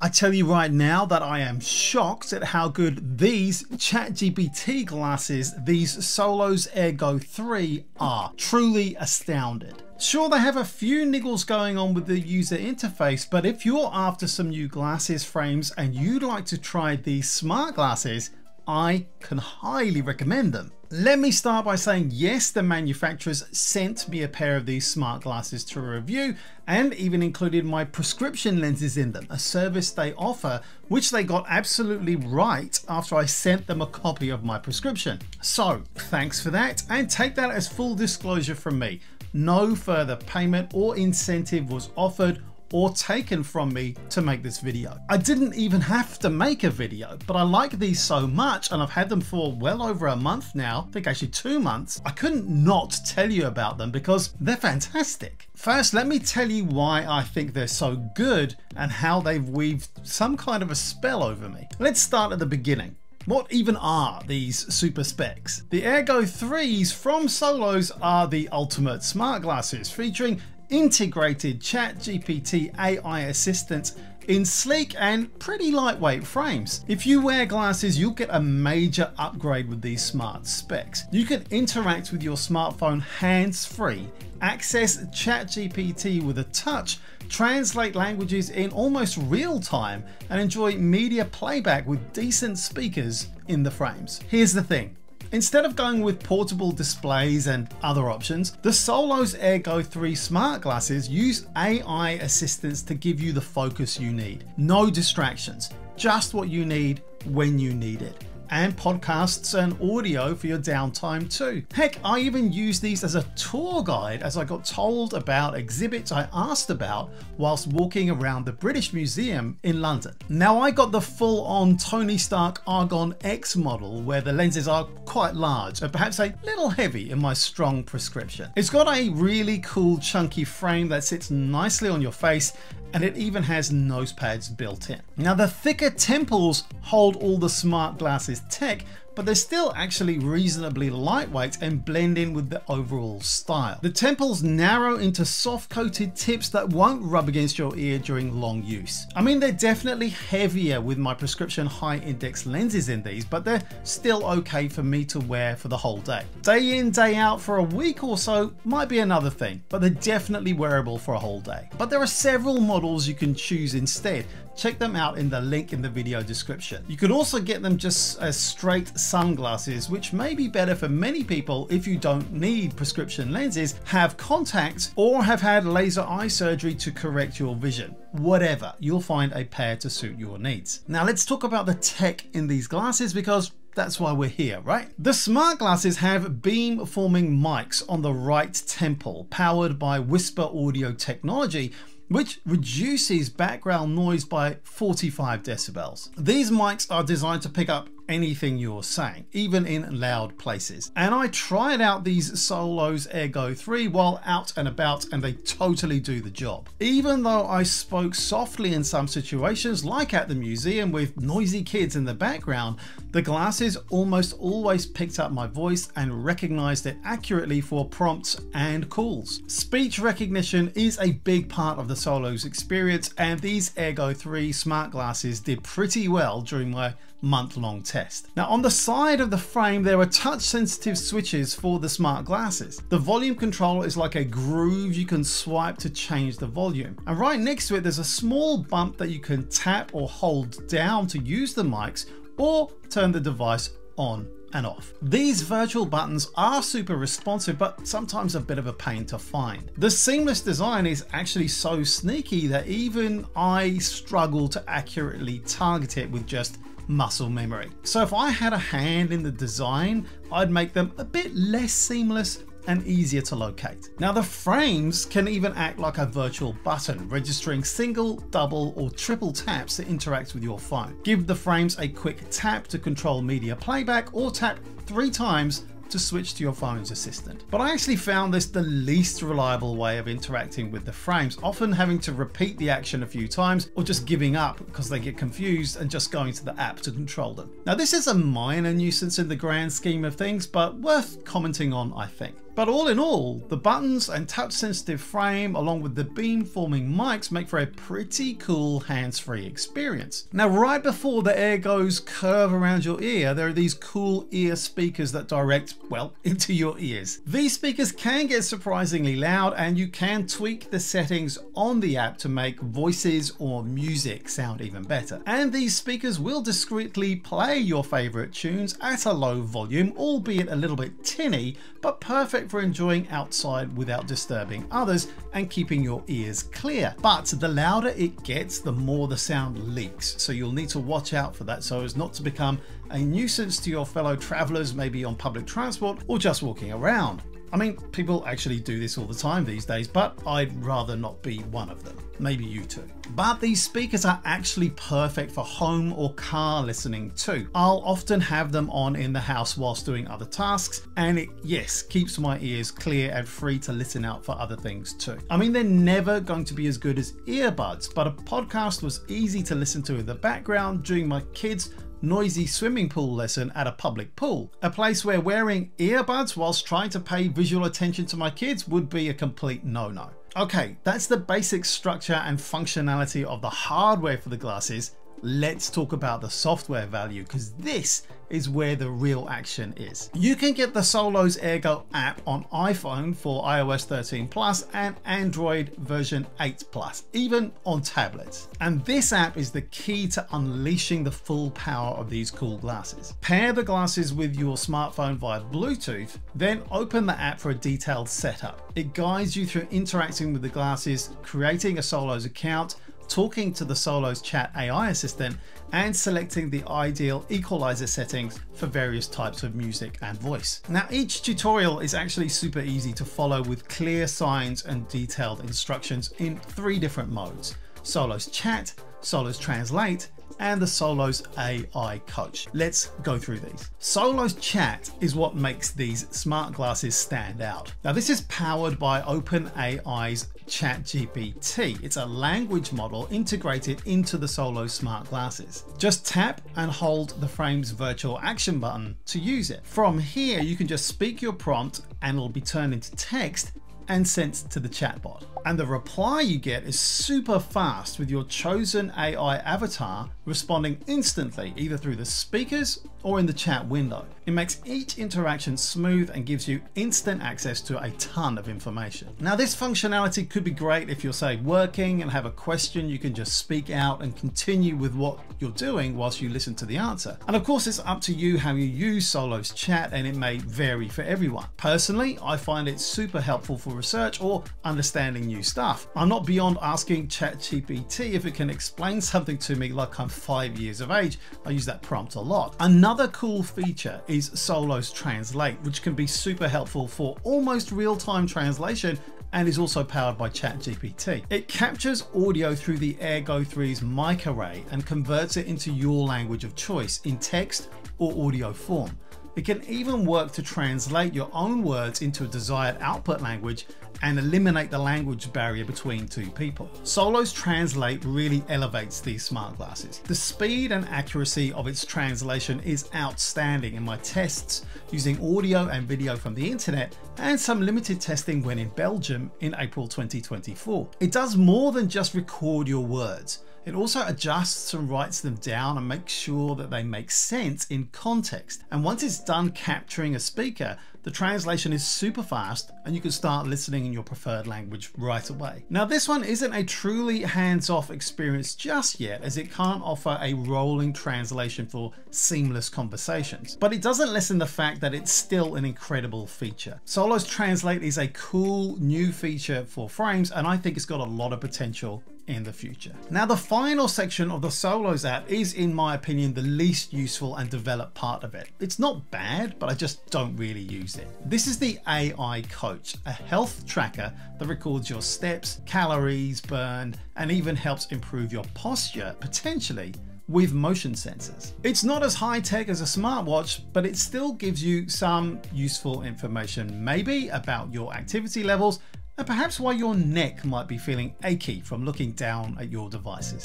I tell you right now that I am shocked at how good these ChatGPT glasses, these Solos AirGo 3 are. Truly astounded. Sure, they have a few niggles going on with the user interface, but if you're after some new glasses frames and you'd like to try these smart glasses, I can highly recommend them. Let me start by saying yes, the manufacturers sent me a pair of these smart glasses to review and even included my prescription lenses in them, a service they offer which they got absolutely right after I sent them a copy of my prescription. So thanks for that, and take that as full disclosure from me. No further payment or incentive was offered or taken from me to make this video. I didn't even have to make a video, but I like these so much and I've had them for well over a month now, I think actually 2 months. I couldn't not tell you about them because they're fantastic. First, let me tell you why I think they're so good and how they've weaved some kind of a spell over me. Let's start at the beginning. What even are these super specs? The AirGo 3s from Solos are the ultimate smart glasses, featuring integrated ChatGPT AI assistants in sleek and pretty lightweight frames. If you wear glasses, you'll get a major upgrade with these smart specs. You can interact with your smartphone hands-free, access ChatGPT with a touch, translate languages in almost real time, and enjoy media playback with decent speakers in the frames. Here's the thing. Instead of going with portable displays and other options, the Solos AirGo 3 smart glasses use AI assistants to give you the focus you need. No distractions, just what you need when you need it. And podcasts and audio for your downtime too. Heck, I even use these as a tour guide as I got told about exhibits I asked about whilst walking around the British Museum in London. Now, I got the full-on Tony Stark Argon X model where the lenses are quite large and perhaps a little heavy in my strong prescription. It's got a really cool chunky frame that sits nicely on your face, and it even has nose pads built in. Now, the thicker temples hold all the smart glasses tech, but they're still actually reasonably lightweight and blend in with the overall style. The temples narrow into soft coated tips that won't rub against your ear during long use. I mean, they're definitely heavier with my prescription high index lenses in these, but they're still okay for me to wear for the whole day. Day in, day out for a week or so might be another thing, but they're definitely wearable for a whole day. But there are several models you can choose instead. Check them out in the link in the video description. You can also get them just as straight sunglasses, which may be better for many people if you don't need prescription lenses, have contacts, or have had laser eye surgery to correct your vision. Whatever, you'll find a pair to suit your needs. Now let's talk about the tech in these glasses, because that's why we're here, right? The smart glasses have beam-forming mics on the right temple, powered by whisper audio technology, which reduces background noise by 45 decibels. These mics are designed to pick up anything you're saying, even in loud places. And I tried out these Solos AirGo 3 while out and about, and they totally do the job. Even though I spoke softly in some situations, like at the museum with noisy kids in the background, the glasses almost always picked up my voice and recognized it accurately for prompts and calls. Speech recognition is a big part of the Solos experience, and these AirGo 3 smart glasses did pretty well during my month-long test. Now, on the side of the frame, there are touch-sensitive switches for the smart glasses. The volume control is like a groove you can swipe to change the volume. And right next to it, there's a small bump that you can tap or hold down to use the mics or turn the device on and off. These virtual buttons are super responsive, but sometimes a bit of a pain to find. The seamless design is actually so sneaky that even I struggle to accurately target it with just muscle memory. So if I had a hand in the design, I'd make them a bit less seamless and easier to locate. Now, the frames can even act like a virtual button, registering single, double, or triple taps to interact with your phone. Give the frames a quick tap to control media playback, or tap 3 times to switch to your phone's assistant. But I actually found this the least reliable way of interacting with the frames, often having to repeat the action a few times or just giving up because they get confused and just going to the app to control them. Now, this is a minor nuisance in the grand scheme of things, but worth commenting on, I think. But all in all, the buttons and touch sensitive frame along with the beam forming mics make for a pretty cool hands-free experience. Now right before the AirGos curve around your ear, there are these cool ear speakers that direct, well, into your ears. These speakers can get surprisingly loud and you can tweak the settings on the app to make voices or music sound even better. And these speakers will discreetly play your favorite tunes at a low volume, albeit a little bit tinny, but perfect for enjoying outside without disturbing others and keeping your ears clear. But the louder it gets, the more the sound leaks. So you'll need to watch out for that so as not to become a nuisance to your fellow travelers, maybe on public transport or just walking around. I mean, people actually do this all the time these days, but I'd rather not be one of them. Maybe you too. But these speakers are actually perfect for home or car listening too. I'll often have them on in the house whilst doing other tasks, and it, yes, keeps my ears clear and free to listen out for other things too. I mean, they're never going to be as good as earbuds, but a podcast was easy to listen to in the background during my kids' noisy swimming pool lesson at a public pool. A place where wearing earbuds whilst trying to pay visual attention to my kids would be a complete no-no. Okay, that's the basic structure and functionality of the hardware for the glasses. Let's talk about the software value, because this is where the real action is. You can get the Solos AirGo app on iPhone for iOS 13 Plus and Android version 8 Plus, even on tablets. And this app is the key to unleashing the full power of these cool glasses. Pair the glasses with your smartphone via Bluetooth, then open the app for a detailed setup. It guides you through interacting with the glasses, creating a Solos account, talking to the Solos chat AI assistant, and selecting the ideal equalizer settings for various types of music and voice. Now, each tutorial is actually super easy to follow with clear signs and detailed instructions in 3 different modes: Solos Chat, SolosTranslate, and the Solos AI Coach. Let's go through these. Solos Chat is what makes these smart glasses stand out. Now, this is powered by OpenAI's ChatGPT. It's a language model integrated into the Solos smart glasses. Just tap and hold the frame's virtual action button to use it. From here, you can just speak your prompt and it'll be turned into text and sent to the chatbot. And the reply you get is super fast, with your chosen AI avatar responding instantly, either through the speakers or in the chat window. It makes each interaction smooth and gives you instant access to a ton of information. Now, this functionality could be great if you're, say, working and have a question. You can just speak out and continue with what you're doing whilst you listen to the answer. And of course, it's up to you how you use Solos Chat, and it may vary for everyone. Personally, I find it super helpful for research or understanding new stuff. I'm not beyond asking ChatGPT if it can explain something to me like I'm 5 years of age. I use that prompt a lot. Another cool feature is SolosTranslate, which can be super helpful for almost real-time translation and is also powered by ChatGPT. It captures audio through the AirGo 3's mic array and converts it into your language of choice in text or audio form. It can even work to translate your own words into a desired output language and eliminate the language barrier between 2 people. SolosTranslate really elevates these smart glasses. The speed and accuracy of its translation is outstanding in my tests using audio and video from the internet and some limited testing when in Belgium in April 2024. It does more than just record your words. It also adjusts and writes them down and makes sure that they make sense in context. And once it's done capturing a speaker, the translation is super fast and you can start listening in your preferred language right away. Now, this one isn't a truly hands-off experience just yet, as it can't offer a rolling translation for seamless conversations, but it doesn't lessen the fact that it's still an incredible feature. SolosTranslate is a cool new feature for frames, and I think it's got a lot of potential in the future. Now, the final section of the Solos app is, in my opinion, the least useful and developed part of it. It's not bad, but I just don't really use it. This is the AI Coach, a health tracker that records your steps, calories burned, and even helps improve your posture, potentially with motion sensors. It's not as high tech as a smartwatch, but it still gives you some useful information, maybe about your activity levels, and perhaps why your neck might be feeling achy from looking down at your devices.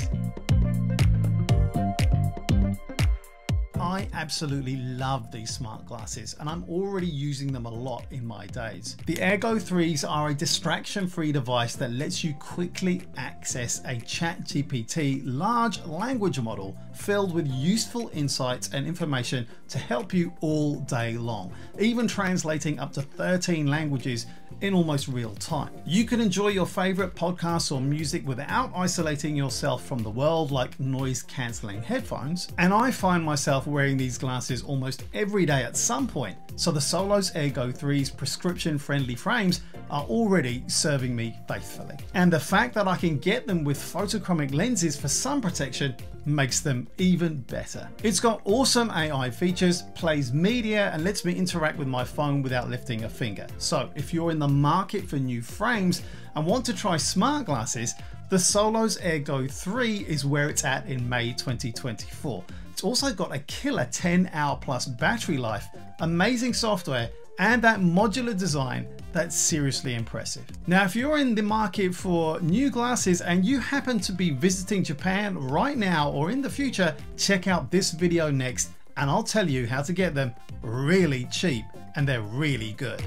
I absolutely love these smart glasses and I'm already using them a lot in my days. The AirGo 3s are a distraction-free device that lets you quickly access a ChatGPT large language model filled with useful insights and information to help you all day long, even translating up to 13 languages in almost real time. You can enjoy your favorite podcasts or music without isolating yourself from the world like noise cancelling headphones. And I find myself wearing these glasses almost every day at some point. So the Solos AirGo 3's prescription friendly frames are already serving me faithfully. And the fact that I can get them with photochromic lenses for sun protection makes them even better. It's got awesome AI features, plays media, and lets me interact with my phone without lifting a finger. So if you're in the market for new frames and want to try smart glasses, the Solos AirGo 3 is where it's at in May 2024. It's also got a killer 10-hour plus battery life, amazing software, and that modular design that's seriously impressive. Now, if you're in the market for new glasses and you happen to be visiting Japan right now or in the future, check out this video next and I'll tell you how to get them really cheap, and they're really good.